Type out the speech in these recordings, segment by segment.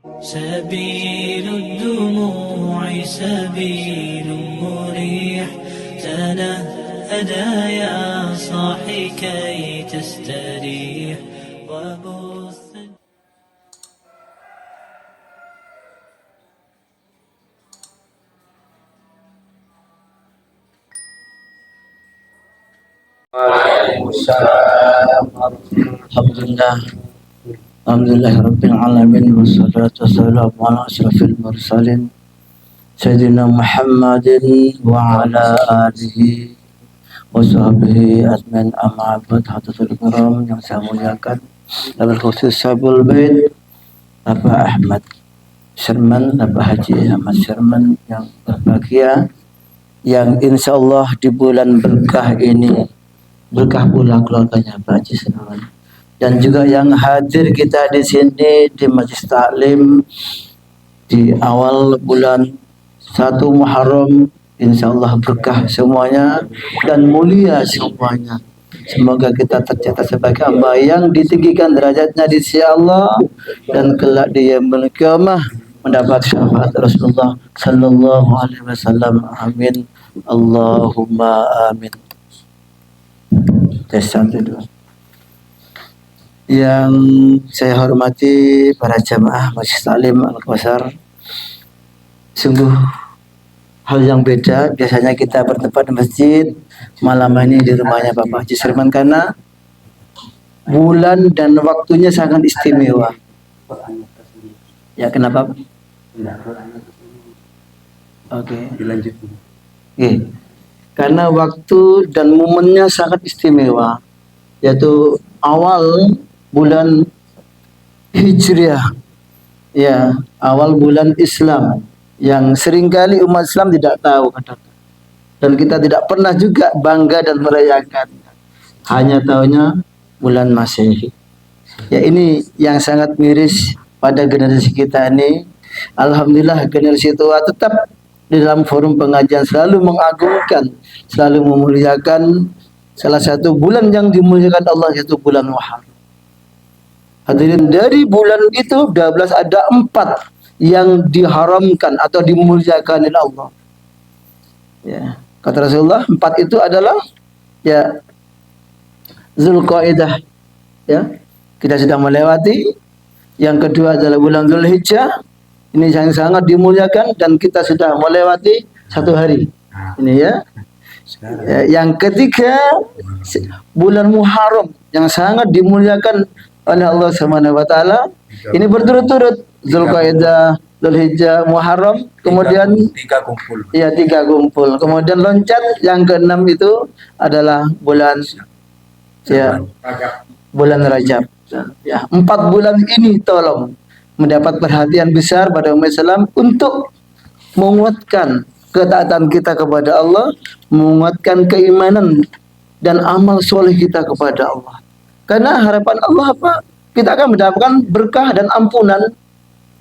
سبيل الدموع سبيل مريح تنهدى يا صاحي كي تستريح وبث. Alhamdulillah, Alhamdulillahirabbil alamin wassalatu wassalamu ala asyrafil mursalin Sayyidina Muhammadin wa ala alihi wa sahbihi ajmain, amma ba'd. Hadirin kiram yang saya muliakan, dalam khusus Sabul Bait Bapak Ahmad Sherman, Bapak Haji Ahmad Sherman yang berbahagia, yang insyaallah di bulan berkah ini berkah pula keluarganya Pak Haji Sherman, dan juga yang hadir kita di sini di Majelis Taklim di awal bulan 1 Muharram, insyaallah berkah semuanya dan mulia semuanya. Semoga kita tercatat sebagai hamba yang ditinggikan derajatnya di sisi Allah, dan kelak di yaumul qiyamah mendapat syafaat Rasulullah sallallahu alaihi wasallam. Amin. Allahumma amin. Yang saya hormati para jamaah Majelis Taklim Al-Kautsar, sungguh hal yang beda. Biasanya kita bertempat di masjid, malam ini di rumahnya Bapak Haji Sherman, karena bulan dan waktunya sangat istimewa. Ya, kenapa? Oke. Dilanjut. Oke. Karena waktu dan momennya sangat istimewa, yaitu awal bulan Hijriah, ya, awal bulan Islam, yang seringkali umat Islam tidak tahu, dan kita tidak pernah juga bangga dan merayakan, hanya tahunya bulan Masehi. Ya, ini yang sangat miris pada generasi kita ini. Alhamdulillah generasi tua tetap di dalam forum pengajian selalu mengagungkan, selalu memuliakan salah satu bulan yang dimuliakan Allah, yaitu bulan Muharram. Hadirin, dari bulan itu 12 ada 4 yang diharamkan atau dimuliakan oleh Allah. Ya, kata Rasulullah 4 itu adalah ya Zulqaidah, ya, kita sudah melewati. Yang kedua adalah bulan Dzulhijjah, ini yang sangat dimuliakan dan kita sudah melewati 1 hari. Ini ya. Ya, yang ketiga bulan Muharram yang sangat dimuliakan oleh Allah Subhanahu wa taala. Ini berturut-turut Zulqaidah, Dzulhijjah, Muharram, kemudian 3 kumpul. Iya, 3 kumpul. Kemudian loncat yang ke-6 itu adalah bulan ya bulan Rajab. Ya, 4 bulan ini tolong mendapat perhatian besar pada umat Islam untuk menguatkan ketaatan kita kepada Allah, menguatkan keimanan dan amal soleh kita kepada Allah. Karena harapan Allah apa? Kita akan mendapatkan berkah dan ampunan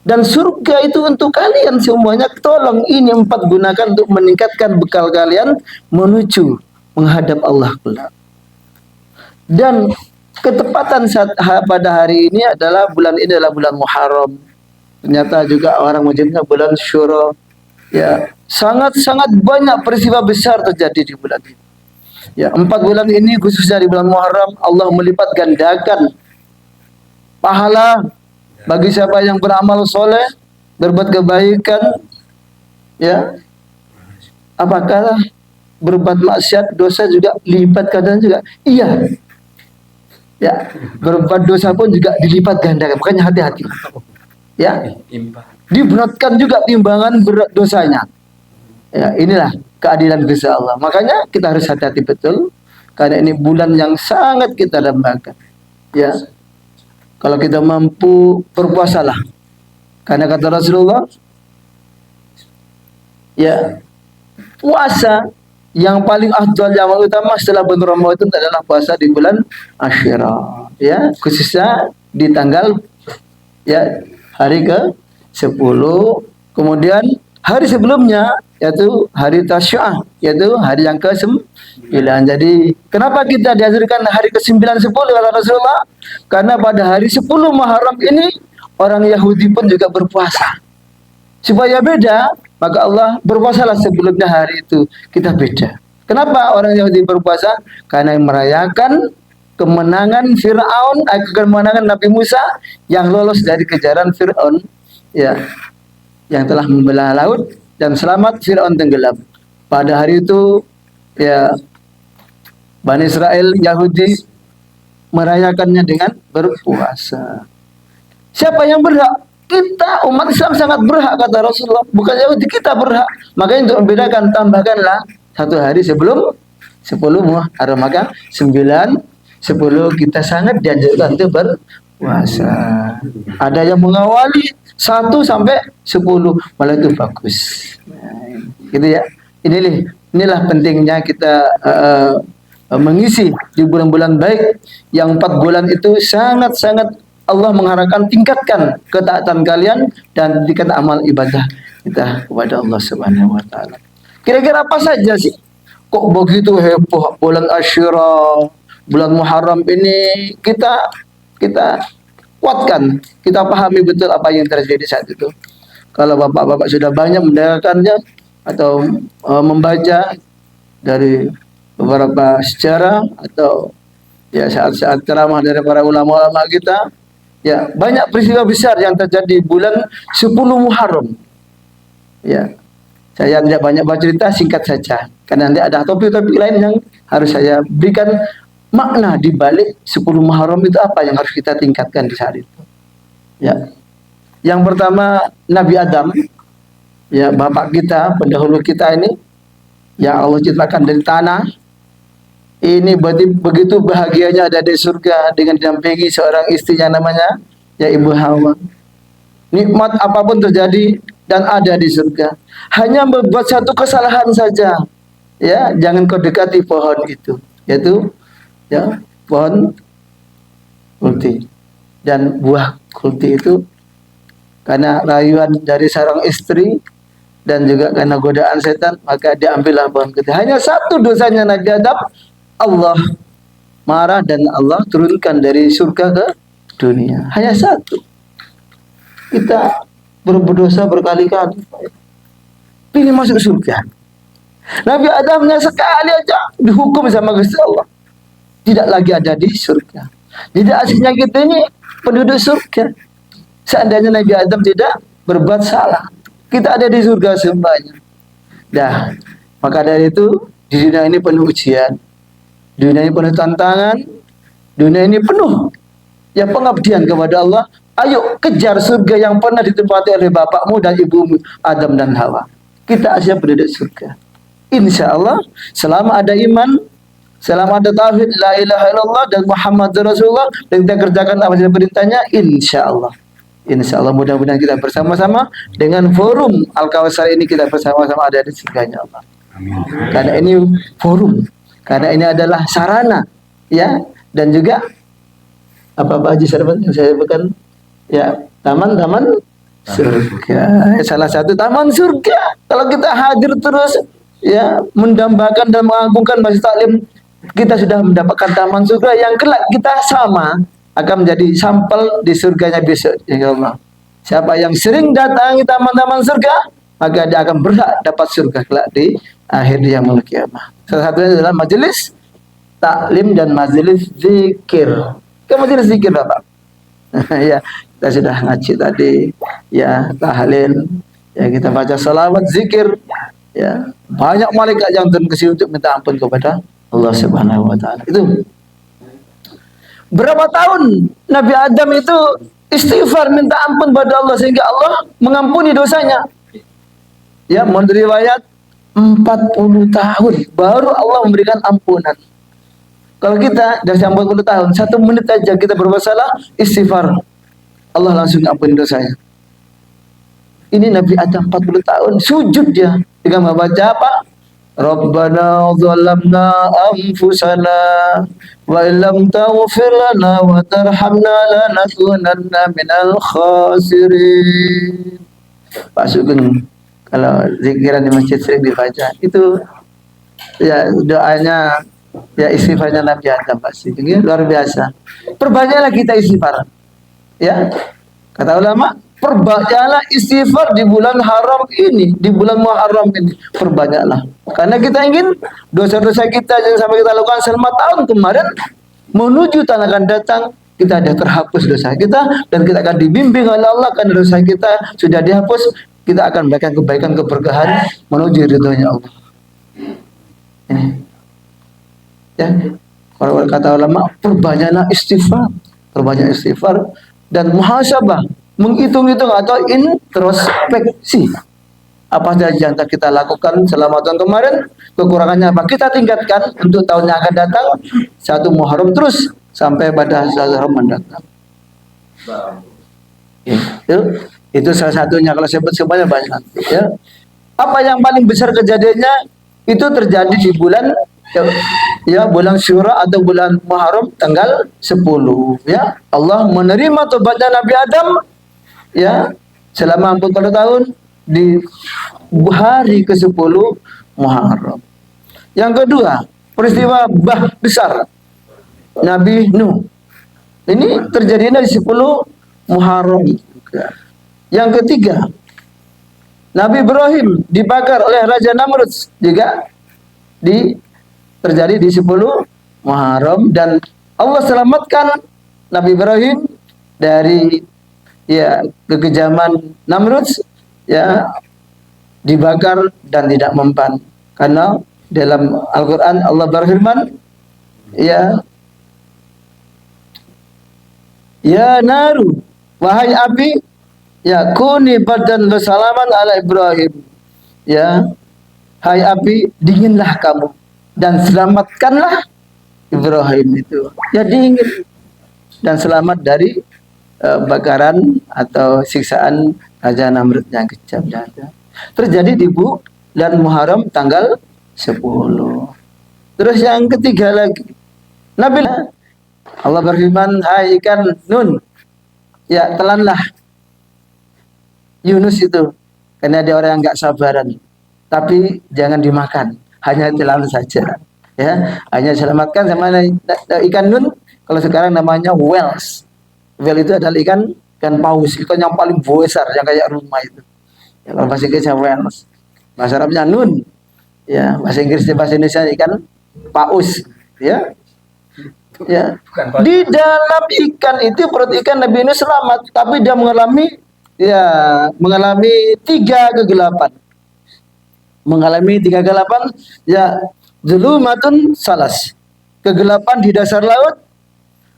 dan surga itu untuk kalian semuanya. Tolong ini 4 gunakan untuk meningkatkan bekal kalian menuju menghadap Allah kelak. Dan ketepatan pada hari ini adalah bulan ini adalah bulan Muharram. Ternyata juga orang menyebutnya bulan Syura. Ya, sangat-sangat banyak peristiwa besar terjadi di bulan ini. Ya, 4 bulan ini khususnya di bulan Muharram Allah melipat gandakan pahala bagi siapa yang beramal soleh, berbuat kebaikan. Ya, apakah berbuat maksiat dosa juga lipat ganda juga? Iya. Ya, berbuat dosa pun juga dilipat gandakan. Makanya hati-hati. Ya, diberatkan juga timbangan berat dosanya. Ya, inilah keadilan Gusti Allah. Makanya kita harus hati-hati betul, karena ini bulan yang sangat kita dambakan. Ya, kalau kita mampu berpuasalah, karena kata Rasulullah, ya, puasa yang paling afdal, yang paling utama setelah bulan Ramadan itu adalah puasa di bulan Asyura. Ya, khususnya di tanggal ya hari ke-10, kemudian hari sebelumnya yaitu hari Tasyu'ah, yaitu hari yang ke-9. Jadi kenapa kita dihadirkan hari ke-9, 10 kata Rasulullah? Karena pada hari 10 Muharram ini orang Yahudi pun juga berpuasa. Supaya beda, maka Allah berpuasalah sebelumnya hari itu. Kita beda. Kenapa orang Yahudi berpuasa? Karena merayakan kemenangan Fir'aun, kemenangan Nabi Musa yang lolos dari kejaran Fir'aun, ya, yang telah membelah laut dan selamat Fir'aun tenggelam. Pada hari itu, ya, Bani Israel Yahudi merayakannya dengan berpuasa. Siapa yang berhak? Kita umat Islam sangat berhak, kata Rasulullah. Bukan Yahudi, kita berhak. Makanya untuk membedakan, tambahkanlah satu hari sebelum 10 Muharram. Maka 9, 10 kita sangat dianjurkan untuk berpuasa. Ada yang mengawali 1 sampai 10, malah itu bagus. Nah, gitu ya. Inilah pentingnya kita mengisi di bulan-bulan baik. Yang 4 bulan itu sangat-sangat Allah mengharapkan tingkatkan ketaatan kalian dan tingkat amal ibadah kita kepada Allah Subhanahu wa taala. Kira-kira apa saja sih? Kok begitu heboh bulan Asyura, bulan Muharram ini kita kuatkan, kita pahami betul apa yang terjadi saat itu. Kalau bapak-bapak sudah banyak mendengarkannya atau membaca dari beberapa sejarah atau ya saat-saat ceramah dari para ulama-ulama kita, ya, banyak peristiwa besar yang terjadi bulan 10 Muharram. Ya, saya tidak banyak bercerita, singkat saja. Karena nanti ada topik-topik lain yang harus saya berikan makna di balik 10 Muharram itu apa yang harus kita tingkatkan di saat itu. Ya. Yang pertama Nabi Adam, ya, bapak kita, pendahulu kita ini, yang Allah ciptakan dari tanah. Ini begitu bahagianya ada di surga dengan didampingi seorang istrinya namanya ya Ibu Hawa. Nikmat apapun terjadi dan ada di surga. Hanya membuat satu kesalahan saja. Ya, jangan kau dekati pohon itu, yaitu ya pohon kulti. Dan buah kulti itu karena rayuan dari seorang istri dan juga karena godaan setan, maka diambillah pohon kulti. Hanya satu dosanya Nabi Adam, Allah marah dan Allah turunkan dari surga ke dunia. Hanya satu. Kita berdosa berkali-kali, pilih masuk surga. Nabi Adamnya sekali aja dihukum sama Gusti Allah, tidak lagi ada di surga. Jadi aslinya kita ini penduduk surga. Seandainya Nabi Adam tidak berbuat salah, kita ada di surga semuanya. Dah, maka dari itu di dunia ini penuh ujian. Dunia ini penuh tantangan, dunia ini penuh ya pengabdian kepada Allah. Ayo kejar surga yang pernah ditempati oleh bapakmu dan ibumu Adam dan Hawa. Kita siap penduduk surga. Insya Allah, selama ada iman, selama ada tauhid la ilaha illallah dan Muhammad Rasulullah, dan kita kerjakan apa yang perintahnya, insya Allah. Insya Allah mudah-mudahan kita bersama-sama dengan forum Al-Kawthar ini, kita bersama-sama ada di surganya Allah. Amin. Karena ini forum. Karena ini adalah sarana, ya, dan juga apa Haji Sarbat yang saya sebutkan, ya, taman-taman surga. Salah satu taman surga. Kalau kita hadir terus, ya, mendambakan dan mengagungkan Masjid Taklim, kita sudah mendapatkan taman surga yang kelak kita sama akan menjadi sampel di surganya besok, ya Allah. Siapa yang sering datangi taman-taman surga, maka dia akan berhak dapat surga kelak di akhir yaumul kiamah. Salah satunya adalah majelis taklim dan majelis zikir. Ke majelis zikir Bapak. Ya, kita sudah ngaji tadi, ya, tahlil, ya, kita baca salawat zikir, ya, banyak malaikat yang turun ke sini untuk minta ampun kepada Allah Subhanahu wa taala. Itu berapa tahun Nabi Adam itu istighfar minta ampun pada Allah sehingga Allah mengampuni dosanya. Ya, menurut riwayat 40 tahun baru Allah memberikan ampunan. Kalau kita dari 40 tahun, 1 menit aja kita berbuat salah, istighfar, Allah langsung ampuni dosanya. Ini Nabi Adam 40 tahun sujud dia dengan membaca apa? Rabbana zalamna anfusana wa illam taghfir lana wa tarhamna lanakunanna minal khasirin. Pak Sugeng kalau zikiran di masjid sering dibaca itu, ya, doanya, ya, istighfarnya Nabi Adam Pak Sugeng, luar biasa. Perbanyaklah kita istighfar, ya. Kata ulama, perbanyaklah istighfar di bulan haram ini, di bulan Muharram ini. Perbanyaklah. Karena kita ingin dosa-dosa kita yang sampai kita lakukan selama tahun kemarin menuju tahun akan datang kita ada terhapus dosa kita dan kita akan dibimbing oleh Allah karena dosa kita sudah dihapus, kita akan memberikan kebaikan keberkahan menuju ridhonya Allah. Ini. Ya. Kalau kata ulama, perbanyaklah istighfar, perbanyak istighfar dan muhasabah, menghitung-hitung atau introspeksi. Apa saja yang kita lakukan selama tahun kemarin, kekurangannya apa kita tingkatkan untuk tahun yang akan datang, satu Muharram terus sampai pada satu Ramadan datang. Itu salah satunya. Kalau sebut semuanya banyak. Ya. Apa yang paling besar kejadiannya itu terjadi di bulan bulan Syura atau bulan Muharram tanggal 10 ya. Allah menerima tobatnya Nabi Adam ya selama 40 tahun di hari ke-10 Muharram. Yang kedua, peristiwa besar Nabi Nuh. Ini terjadinya di 10 Muharram. Yang ketiga, Nabi Ibrahim dibakar oleh Raja Namrud juga terjadi di 10 Muharram dan Allah selamatkan Nabi Ibrahim dari kekejaman Namrud ya dibakar dan tidak mempan. Karena dalam Al-Qur'an Allah berfirman ya naru wahai api ya kuni badan bersalaman ala Ibrahim ya hai api dinginlah kamu dan selamatkanlah Ibrahim itu ya dingin dan selamat dari bakaran atau siksaan Raja Namrud yang kejam. Terjadi di bulan Muharram tanggal 10. Terus yang ketiga lagi Nabi Allah berfirman, hai ikan Nun ya telanlah Yunus itu karena dia orang yang enggak sabaran, tapi jangan dimakan, hanya telan saja ya, hanya selamatkan sama ikan Nun. Kalau sekarang namanya whales. Whale itu adalah ikan paus, ikan yang paling besar yang kayak rumah itu ya, kalau bahasa Inggrisnya whales, bahasa Arabnya Nun ya, bahasa Indonesia ikan paus ya. Ya. Di dalam ikan itu perut ikan Nabi Nuh selamat, tapi dia mengalami 3 kegelapan. Mengalami 3 kegelapan ya, zulumatun salas. Kegelapan di dasar laut,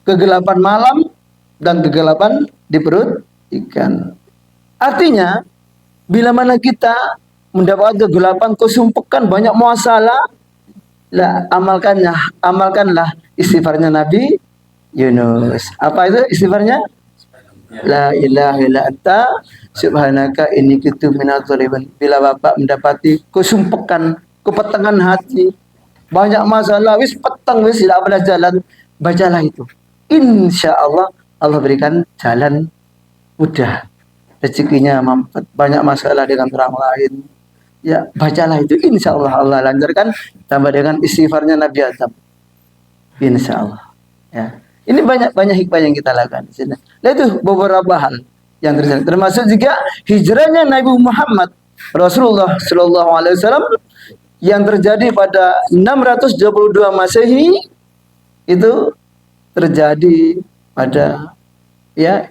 kegelapan malam dan kegelapan di perut ikan. Artinya bila mana kita mendapat kegelapan, kesumpukan, banyak masalah, amalkanlah istighfarnya Nabi Yunus. Apa itu istighfarnya? La ilaha illa anta subhanaka inni kuntu minadz dzalimin. Bila Bapak mendapati kesumpekan, kepetengan hati, banyak masalah, wis peteng, wis tidak ada jalan, bacalah itu. Insya Allah Allah berikan jalan mudah, rezekinya mampet. Banyak masalah dengan orang lain, ya bacalah itu. Insya Allah Allah lancarkan, tambah dengan istighfarnya Nabi Adam. Insya Allah. Ya. Ini banyak hikmah yang kita lakukan di sini. Nah, itu beberapa hal yang terjadi. Termasuk juga hijrahnya Nabi Muhammad Rasulullah Shallallahu Alaihi Wasallam yang terjadi pada 622 Masehi itu terjadi pada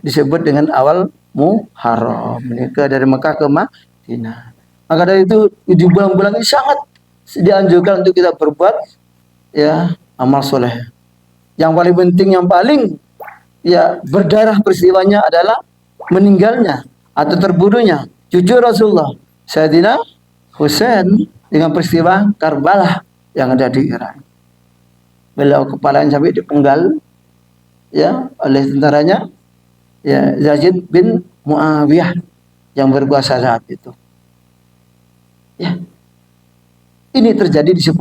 disebut dengan awal Muharram. Mereka dari Mekah ke Madinah. Maka dari itu di bulan-bulan ini sangat dianjurkan untuk kita berbuat amal soleh. Yang paling penting, yang paling berdarah peristiwanya adalah meninggalnya atau terbunuhnya cucu Rasulullah Sayyidina Husain dengan peristiwa Karbala yang ada di Iran. Beliau kepalanya sampai dipenggal oleh tentaranya Yazid bin Muawiyah yang berkuasa saat itu. Ini terjadi di 10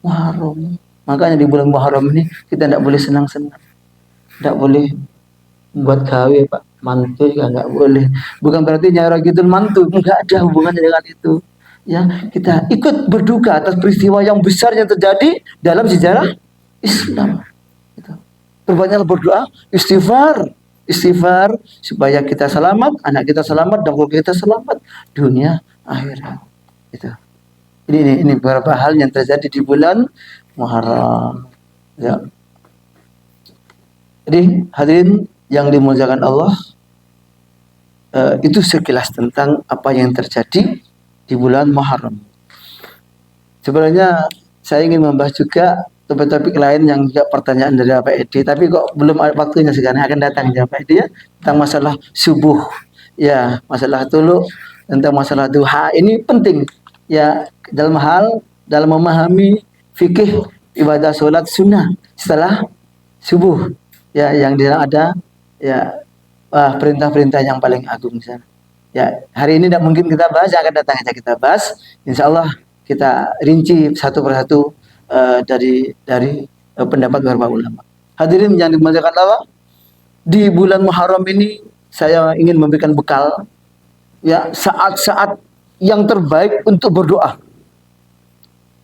Muharram. Makanya di bulan Muharram ini kita tidak boleh senang-senang, tidak boleh buat gawe Pak, mantu juga nggak boleh. Bukan berarti nyara gitu mantu, nggak ada hubungannya dengan itu. Ya, kita ikut berduka atas peristiwa yang besar yang terjadi dalam sejarah Islam. Berbanyaklah berdoa, istighfar, istighfar supaya kita selamat, anak kita selamat, dan keluarga kita selamat dunia akhirat. Itu. Ini beberapa hal yang terjadi di bulan Muharram. Ya. Jadi hadirin yang dimuliakan Allah, itu sekilas tentang apa yang terjadi di bulan Muharram. Sebenarnya saya ingin membahas juga topik-topik lain yang juga pertanyaan dari Pak Edi, tapi kok belum ada waktunya, sekarang akan datang ya Pak Edi ya, tentang masalah subuh, ya masalah tuluk, tentang masalah duha. Ini penting ya dalam memahami fikih ibadah sholat sunnah setelah subuh, ya yang di dalam ada ya perintah-perintah yang paling agung sana. Ya hari ini tidak mungkin kita bahas, akan datang aja kita bahas. Insya Allah kita rinci satu persatu dari pendapat beberapa ulama. Hadirin yang dimuliakan Allah, di bulan Muharram ini saya ingin memberikan bekal ya saat-saat yang terbaik untuk berdoa.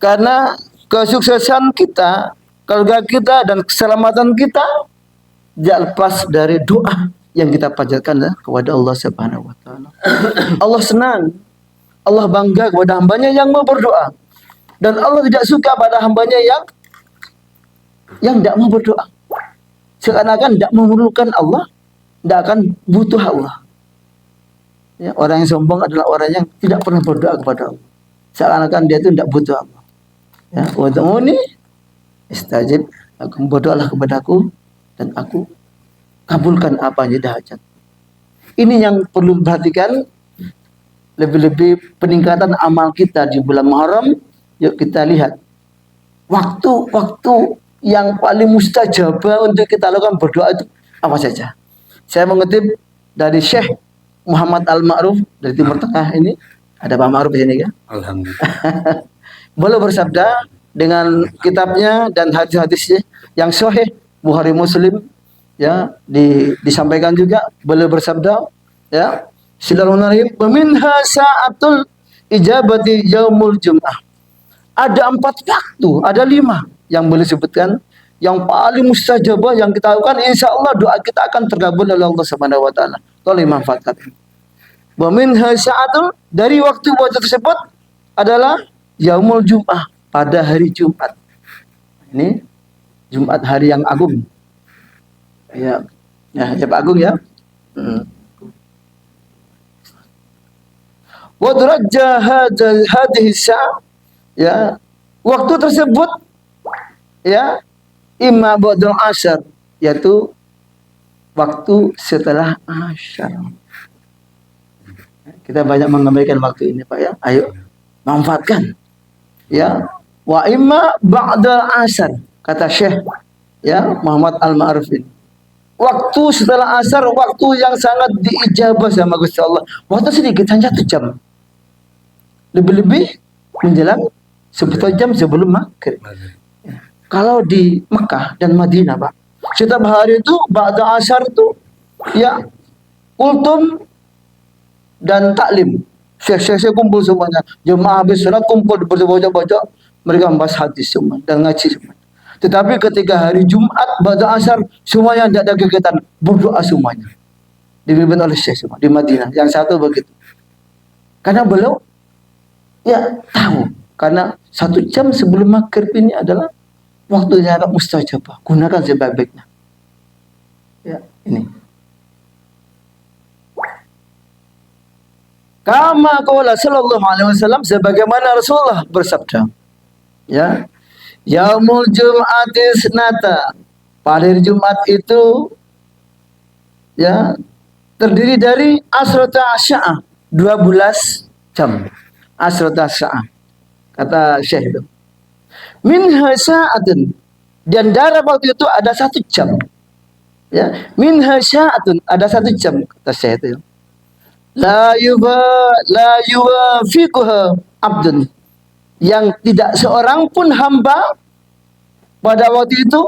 Karena kesuksesan kita, keluarga kita, dan keselamatan kita tidak lepas dari doa yang kita panjatkan kepada Allah Subhanahu wa taala. Allah senang, Allah bangga kepada hambanya yang mau berdoa. Dan Allah tidak suka pada hambanya yang tidak mau berdoa. Seakan-akan tidak memerlukan Allah, tidak akan butuh Allah. Ya, orang yang sombong adalah orang yang tidak pernah berdoa kepada Allah. Seakan-akan dia itu tidak butuh Allah. Ya, wad'uni istajib, aku berdoalah kepadaku dan aku kabulkan apa yang jadi hajat. Ini yang perlu diperhatikan, lebih-lebih peningkatan amal kita di bulan Muharram. Yuk kita lihat waktu-waktu yang paling mustajabah untuk kita lakukan berdoa itu apa saja. Saya mengutip dari Syekh Muhammad Al-Ma'ruf dari Timur Tengah ini. Ada Pak Ma'ruf di sini kan? Alhamdulillah. Beliau bersabda dengan kitabnya dan hadis-hadisnya yang sahih Bukhari Muslim, ya disampaikan juga. Beliau bersabda, ya Bismillahirrahmanirrahim, "Minha sa'atul ijabati yaumul jum'ah." Ada 4 waktu, ada 5 yang boleh sebutkan yang paling mustajabah yang kita lakukan, insya Allah doa kita akan terkabul oleh Allah Subhanahu wa taala. Tolong manfaatkan. Wa minha sa'atul, dari waktu tersebut adalah yaumul jum'ah, pada hari Jumat. Ini Jumat, hari yang agung. Ya, ya Pak Agung ya. Wa turajja hadhihi sa', ya waktu tersebut ya imma ba'dul asyar, yaitu waktu setelah asyar. Kita banyak mengabaikan waktu ini Pak ya. Ayo manfaatkan. Ya, wa imma ba'dal asyar, kata Syekh ya Muhammad Al-Ma'ruf ini. Waktu setelah asar, waktu yang sangat diijabah sama Gusti Allah. Waktu sedikit, hanya 1 jam. Lebih-lebih menjelang 1 jam sebelum maghrib. Ya. Kalau di Mekah dan Madinah Pak, setiap hari itu ba'da asar itu ya kultum dan taklim. Syekh-syekh kumpul semuanya. Jemaah habis salat kumpul baca-baca, mereka membahas hadis semua dan ngaji semua. Tetapi ketika hari Jumat ba'da asar, semuanya tidak ada kegiatan, berdoa semuanya. Dipimpin oleh Syekh semua di Madinah. Yang satu begitu. Karena beliau ya tahu, karena 1 jam sebelum maghrib ini adalah waktu yang sangat mustajabah. Gunakan sebaik-baiknya. Ya, ini. Kama qala sallallahu alaihi wasallam, sebagaimana Rasulullah bersabda. Ya. Yaumul Jum'ati Snata, pada hari Jumat itu ya terdiri dari asrata sya'ah, 12 jam. Asrata sya'ah, kata Syekh itu. Minha sa'atun, dan dalam waktu itu ada 1 jam. Ya, minha sa'atun, ada 1 jam, kata Syekh itu. La yuwafiquha abdun, yang tidak seorang pun hamba pada waktu itu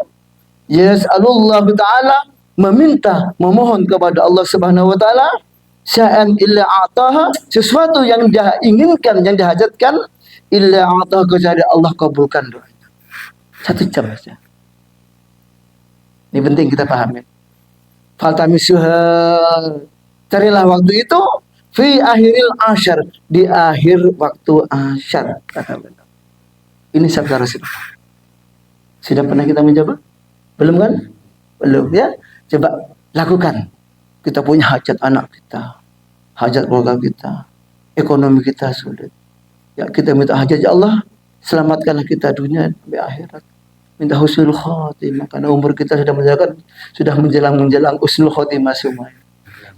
yas'alullahu ta'ala, memohon kepada Allah Subhanahu wa taala, sya'an illa ataha, sesuatu yang dia inginkan, yang dihajatkan, illa ataha, kecuali Allah kabulkan doanya. 1 jam saja. Ini penting kita pahami. Faltamisuha, carilah waktu itu fi akhiril asyar, di akhir waktu asyar. Ini sabda Rasulullah. Sudah pernah kita mencoba? Belum kan? Belum ya. Coba lakukan. Kita punya hajat anak kita, hajat keluarga kita, ekonomi kita sulit. Ya kita minta hajat, ya Allah, selamatkanlah kita dunia sampai akhirat. Minta husnul khotimah karena umur kita sudah menjelang husnul khotimah semua.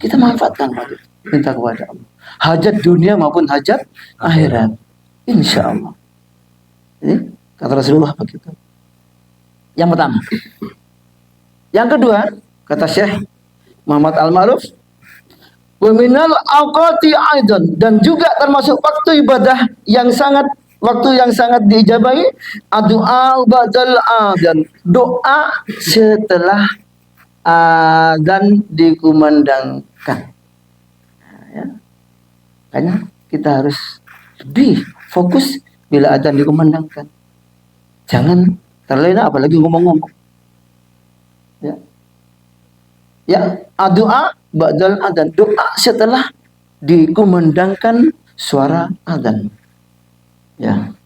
Kita manfaatkan waktu itu. Minta kepada Allah. Hajat dunia maupun hajat akhirat. Insya Allah. Ini kata Rasulullah begitu. Yang pertama. Yang kedua, kata Syekh Muhammad Al-Ma'ruf, wa minal awqati aidan, dan juga termasuk waktu ibadah yang sangat diijabahi, doa ba'dal adzan, doa setelah adzan dikumandangkan. Ya. Makanya kita harus lebih fokus bila adzan dikumandangkan. Jangan terlena apalagi ngomong-ngomong. Ya, doa ba'dal adzan, doa setelah dikumandangkan suara adzan. Ya.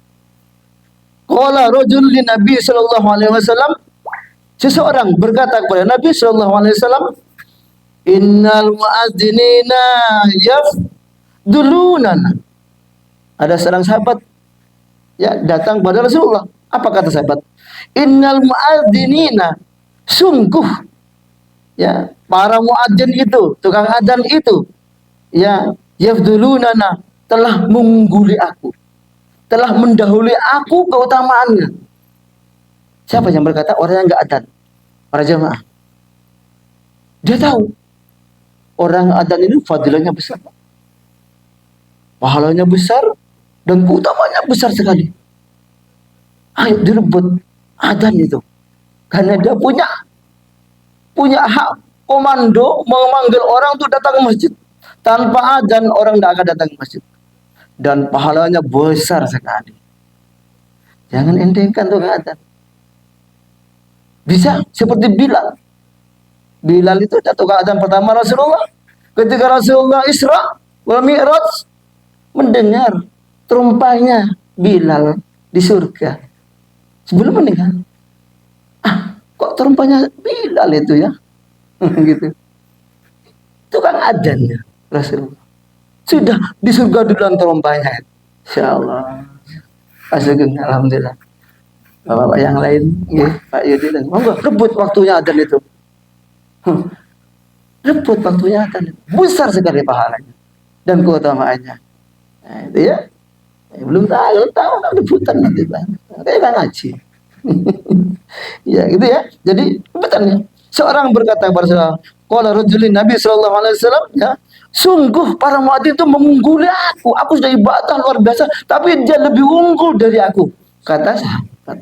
Qala rajul li Nabi sallallahu alaihi wasallam, seseorang berkata kepada Nabi sallallahu alaihi wasallam, innal muadzinina yafdulunana. Ada seorang sahabat ya datang kepada Rasulullah. Apa kata sahabat? Innal muadzinina, sungguh ya para muadzin itu, tukang adzan itu, ya yafdulunana, telah mengungguli aku, telah mendahului aku keutamaannya. Siapa yang berkata? Orang yang enggak adzan, para jamaah. Dia tahu orang adzan ini fadilahnya besar, pahalanya besar, dan keutamanya besar sekali. Ayo direbut adzan itu, karena dia punya hak komando memanggil orang untuk datang ke masjid. Tanpa adzan orang tidak akan datang ke masjid. Dan pahalanya besar sekali. Jangan entengkan tuh adzan. Bisa seperti Bilal. Bilal itu datang ke adzan pertama Rasulullah. Ketika Rasulullah Isra wal Mi'raj, mendengar terumpahnya Bilal di surga. Sebelum mendengar, kok terumpahnya Bilal itu ya? Gitu. Itu kan adzannya Rasulullah. Sudah di surga duluan terumpahnya. Insyaallah. Asal-asal alhamdulillah. Bapak-bapak yang lain, nggih, Pak Yudi dan monggo rebut waktunya adzan itu. Rebut waktunya adzan. Besar sekali pahalanya dan keutamaannya. Nah, itu ya. Belum tahu rebutan nanti Pak. Kayak ngaji. Ya, gitu ya. Jadi rebutannya. Seorang berkata kepada Rasulullah, qala rajulun Nabi sallallahu alaihi wasallam, ya, sungguh para muadzin itu mengungguli aku. Aku sudah ibadah luar biasa, tapi dia lebih unggul dari aku. Kata sahabat.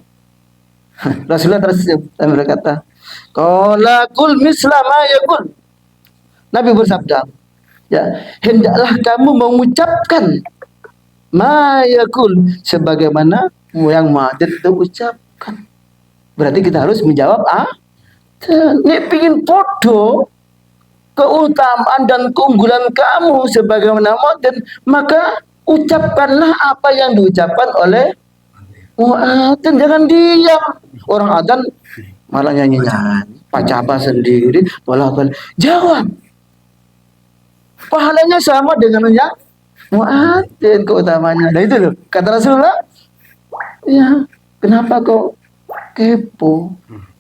Rasulullah terus berkata, qala qul misla ma yaqul. Nabi bersabda, ya, hendaklah kamu mengucapkan ma yaqul, sebagaimana yang muadzin itu ucapkan. Berarti kita harus menjawab nek pingin podo keutamaan dan keunggulan kamu sebagaimana muadzin, maka ucapkanlah apa yang diucapkan oleh muadzin. Jangan diam. Orang adzan malah nyanyi-nyanyi, pacaba sendiri, bolak-balik. Jawab. Pahalanya sama dengan yang muadzin keutamanya. Nah itu loh, kata Rasulullah, ya, kenapa kau kepo,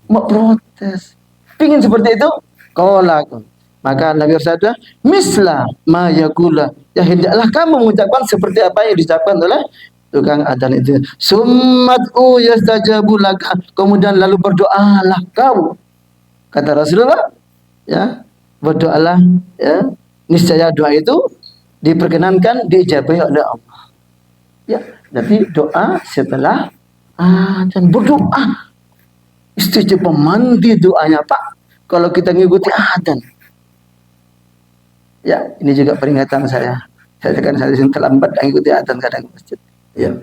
mau protes, pingin seperti itu? Kau lakukan. Maka Nabi bersabda, misla ma yaqula, ya hendaklah kamu mengucapkan seperti apa yang diucapkan oleh tukang adzan itu. Summat'u yastajabu laka, kemudian lalu berdoalah kau. Kata Rasulullah, ya, berdoalah, ya, niscaya doa itu diperkenankan, diijabahi oleh Allah. Ya, tapi doa setelah adzan, berdoa. Istijabah mandi doanya Pak, kalau kita ngikuti adzan. Ya, ini juga peringatan saya. Saya terlambat mengikuti adzan kadang ke masjid. Ya,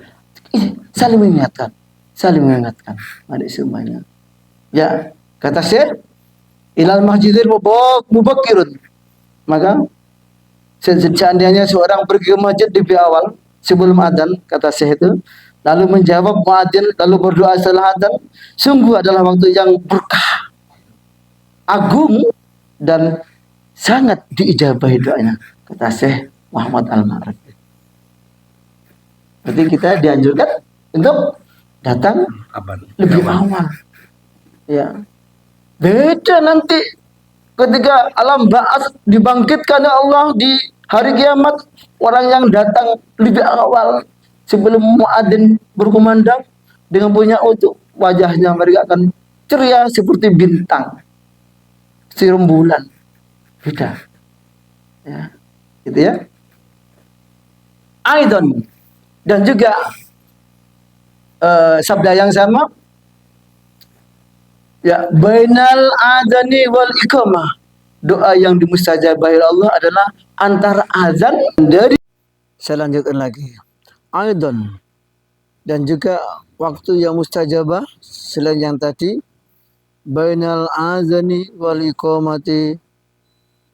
saling mengingatkan, adik semuanya. Ya, kata Syekh, ilal masjidil mubakkirun. Maka seandainya seorang pergi ke masjid di awal sebelum adzan, kata Syekh itu, lalu menjawab muadzin, lalu berdoa setelah adzan, sungguh adalah waktu yang berkah, agung, dan sangat diijabahi doanya, kata Syekh Muhammad Al-Ma'rif. Berarti kita dianjurkan untuk datang lebih awal. Ya. Beda nanti ketika alam ba'ats dibangkitkan oleh Allah di hari kiamat, orang yang datang lebih awal sebelum muadzin berkumandang dengan punya untuk wajahnya mereka akan ceria seperti bintang, si rembulan. Beda. Ya. Gitu ya. Aidon, dan juga sabda yang sama, ya, bainal adzani wal iqamah, doa yang dimustajabahi Allah adalah antara azan dari. Saya lanjutkan lagi. Aidon, dan juga waktu yang mustajabah selain yang tadi, bainal azani wal iqamati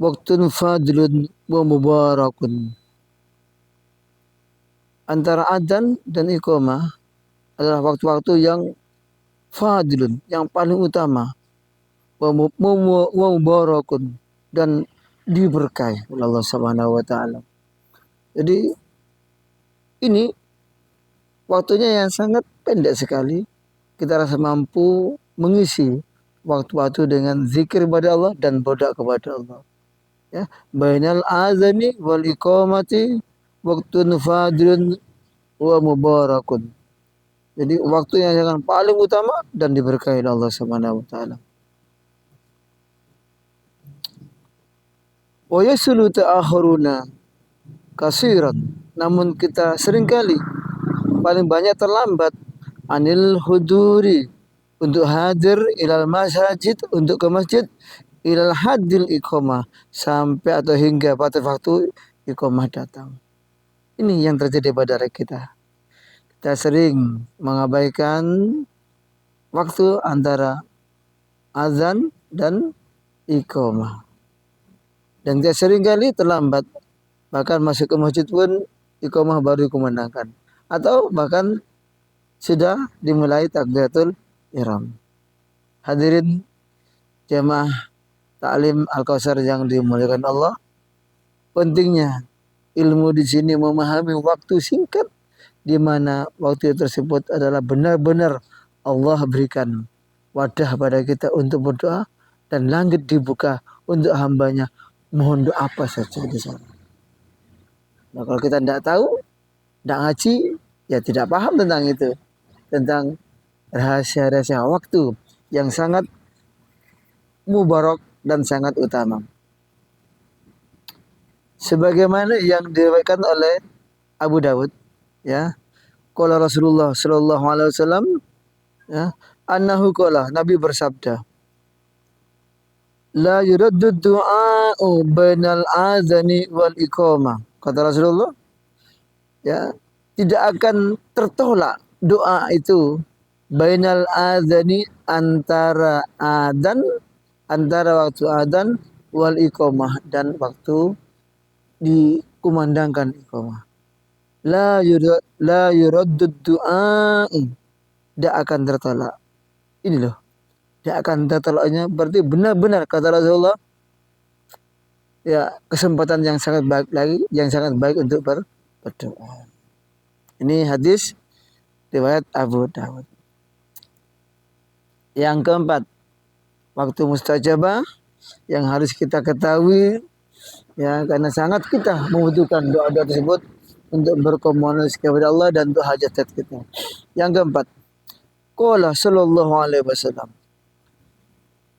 waktun fadlun wa mubarakun. Antara adzan dan iqamah adalah waktu-waktu yang fadilun, yang paling utama, wa mubarakun, dan diberkahi oleh Allah Subhanahu wa taala. Jadi ini waktunya yang sangat pendek sekali. Kita rasa mampu mengisi waktu-waktu dengan zikir kepada Allah dan berdoa kepada Allah. Ya, bainal azani wal iqamati waktun fadilun wa mubarakun. Jadi waktu yang jangan paling utama dan diberkahi oleh Allah Subhanahu wa taala. Wa yasulu ta'akhuruna kasiran, namun kita seringkali paling banyak terlambat anil huduri, untuk hadir, ilal masjid, untuk ke masjid, ilal hadil iqamah, sampai atau hingga pada waktu iqamah datang. Ini yang terjadi pada kita. Kita sering mengabaikan waktu antara azan dan iqamah. Dan kita seringkali terlambat. Bahkan masuk ke masjid pun iqamah baru dikumandangkan. Atau bahkan sudah dimulai takbiratul ihram. Hadirin jamaah taklim Al-Kautsar yang dimuliakan Allah, pentingnya ilmu di sini memahami waktu singkat di mana waktu tersebut adalah benar-benar Allah berikan wadah pada kita untuk berdoa, dan langit dibuka untuk hambanya mohon doa apa saja di sana. Nah, kalau kita tidak tahu, tidak ngaji, ya tidak paham tentang itu, tentang rahasia-rahasia waktu yang sangat mubarak dan sangat utama. Sebagaimana yang diriwayatkan oleh Abu Dawud, ya, qala Rasulullah sallallahu alaihi wasallam, ya, annahu qala, Nabi bersabda, la yuraddu du'a'u bainal azani wal iqamah. Kata Rasulullah, ya, tidak akan tertolak doa itu bainal azani, antara adzan, antara waktu adzan, wal iqamah, dan waktu dikumandangkan iqamah. La yuraddu du'a, tidak akan tertolak. Ini loh, tidak akan tertolaknya, berarti benar-benar kata Rasulullah, ya, kesempatan yang sangat baik lagi, yang sangat baik untuk berdoa. Ini hadis riwayat Abu Dawud. Yang keempat, waktu mustajabah yang harus kita ketahui, ya, karena sangat kita membutuhkan doa-doa tersebut untuk berkomunikasi kepada Allah dan untuk hajat kita. Yang keempat, qala sallallahu alaihi wasallam,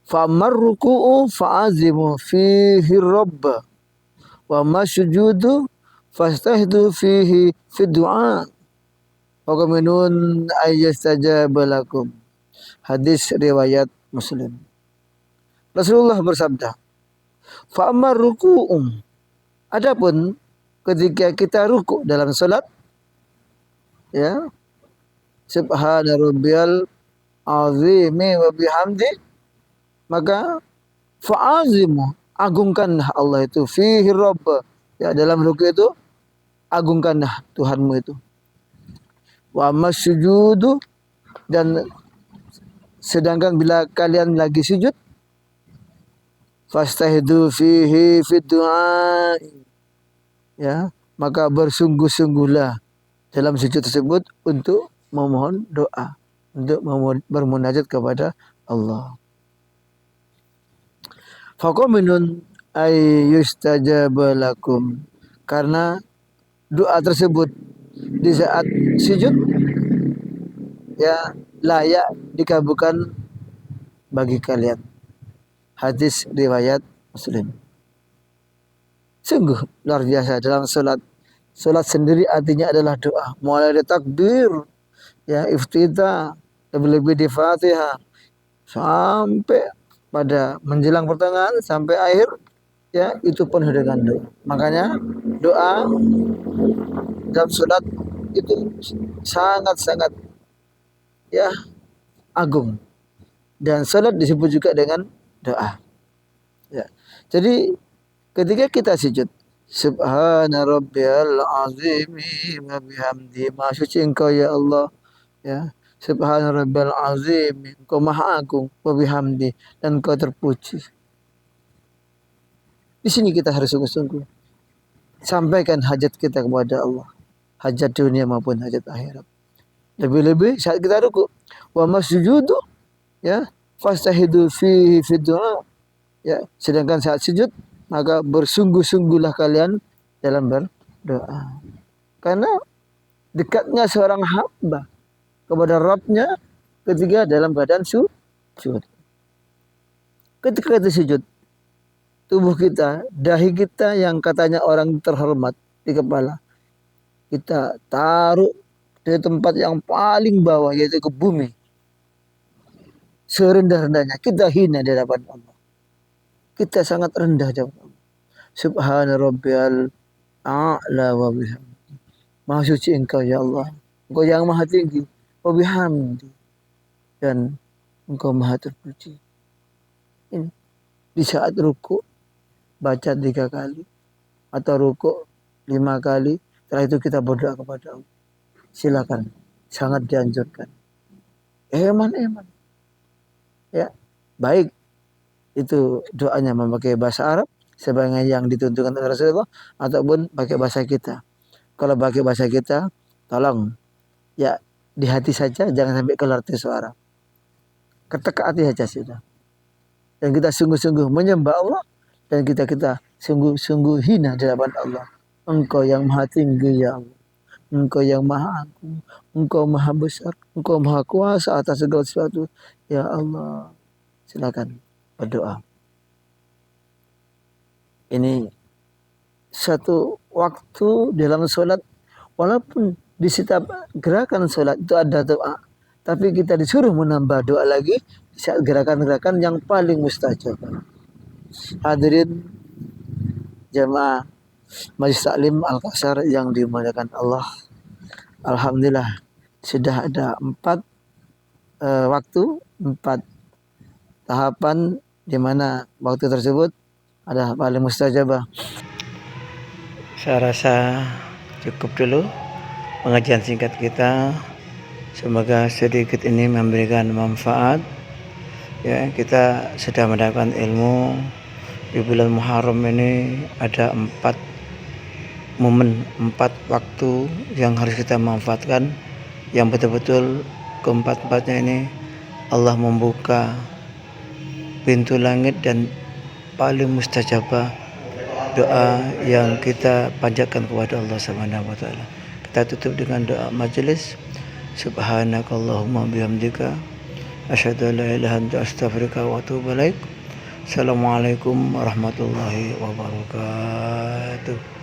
fa'amar ruku'u fa'azimu fihi rabb wa masjudu fastahdu fihi fi du'a wa qaminun ayyastajaba lakum. Hadis riwayat Muslim. Rasulullah bersabda, fa'amar ruku'u, adapun ketika kita ruku dalam salat, ya, subhana rabbiyal azimi wa bihamdi, maka Fa'azimu, agungkanlah Allah itu, fihi rabb, ya dalam ruku itu agungkanlah Tuhanmu itu. Wa mas sujudu, dan sedangkan bila kalian lagi sujud, fastahidu fihi fid du'a, ya, maka bersungguh-sungguhlah dalam sujud tersebut untuk memohon doa, untuk bermunajat kepada Allah. Faqaminun ay yustajaba lakum, karena doa tersebut di saat sujud ya layak dikabulkan bagi kalian. Hadis riwayat Muslim. Sungguh luar biasa dalam salat. Salat sendiri artinya adalah doa. Mulai dari takbir, ya iftitah, lebih-lebih di Fatihah sampai pada menjelang pertengahan sampai akhir, ya itu penuh dengan doa. Makanya doa dalam salat itu sangat-sangat ya agung, dan salat disebut juga dengan doa. Ya. Jadi ketika kita sujud, subhana rabbiyal azim wa bihamdi, maha suci engkau ya Allah, ya subhana rabbiyal azim, engkau maha agung, wa bihamdi, dan engkau terpuji. Di sini kita harus sungguh-sungguh sampaikan hajat kita kepada Allah, hajat dunia maupun hajat akhirat. Lebih-lebih saat kita ruku, wa masjudu, ya fastahidu fihi fid du'a, ya sedangkan saat sujud maka bersungguh-sungguhlah kalian dalam berdoa. Karena dekatnya seorang hamba kepada Rabbnya ketika dalam keadaan sujud. Ketika kita sujud, tubuh kita, dahi kita yang katanya orang terhormat di kepala, kita taruh di tempat yang paling bawah, yaitu ke bumi. Serendah-rendahnya kita hina di hadapan Allah. Kita sangat rendah di hadapan Allah. Subhana rabbiyal a'la wa bihamdi. Maha suci engkau ya Allah. Engkau yang maha tinggi. Wa bihamdi. Dan engkau maha terpuji. Ini. Di saat ruku baca 3 kali. Atau ruku 5 kali. Setelah itu kita berdoa kepada Allah. Silakan. Sangat dianjurkan. Eman. Ya. Baik. Itu doanya memakai bahasa Arab sebagai yang ditentukan oleh Rasulullah, ataupun pakai bahasa kita. Kalau pakai bahasa kita, tolong ya di hati saja, jangan sampai keluar dari suara. Ketek hati saja sudah. Dan kita sungguh-sungguh menyembah Allah, dan kita sungguh-sungguh hina di hadapan Allah. Engkau yang maha tinggi ya Allah. Engkau yang maha agung. Engkau maha besar. Engkau maha kuasa atas segala sesuatu. Ya Allah. Silakan berdoa. Ini satu waktu dalam sholat, walaupun di setiap gerakan sholat itu ada doa, tapi kita disuruh menambah doa lagi di saat gerakan-gerakan yang paling mustajab. Hadirin jamaah Majelis Taklim Al-Kausar yang dimuliakan Allah, alhamdulillah sudah ada 4 waktu, 4 tahapan di mana waktu tersebut ada paling mustajabah. Saya rasa cukup dulu pengajian singkat kita. Semoga sedikit ini memberikan manfaat. Ya, kita sudah mendapatkan ilmu di bulan Muharram ini. Ada 4 momen, 4 waktu yang harus kita manfaatkan, yang betul-betul keempat-empatnya ini Allah membuka pintu langit dan paling mustajabah doa yang kita panjatkan kepada Allah Subhanahu wa taala. Kita tutup dengan doa majelis. Subhanakallahumma bihamdika asyhadu an la ilaha illa anta astaghfiruka wa atubu ilaik. Assalamualaikum warahmatullahi wabarakatuh.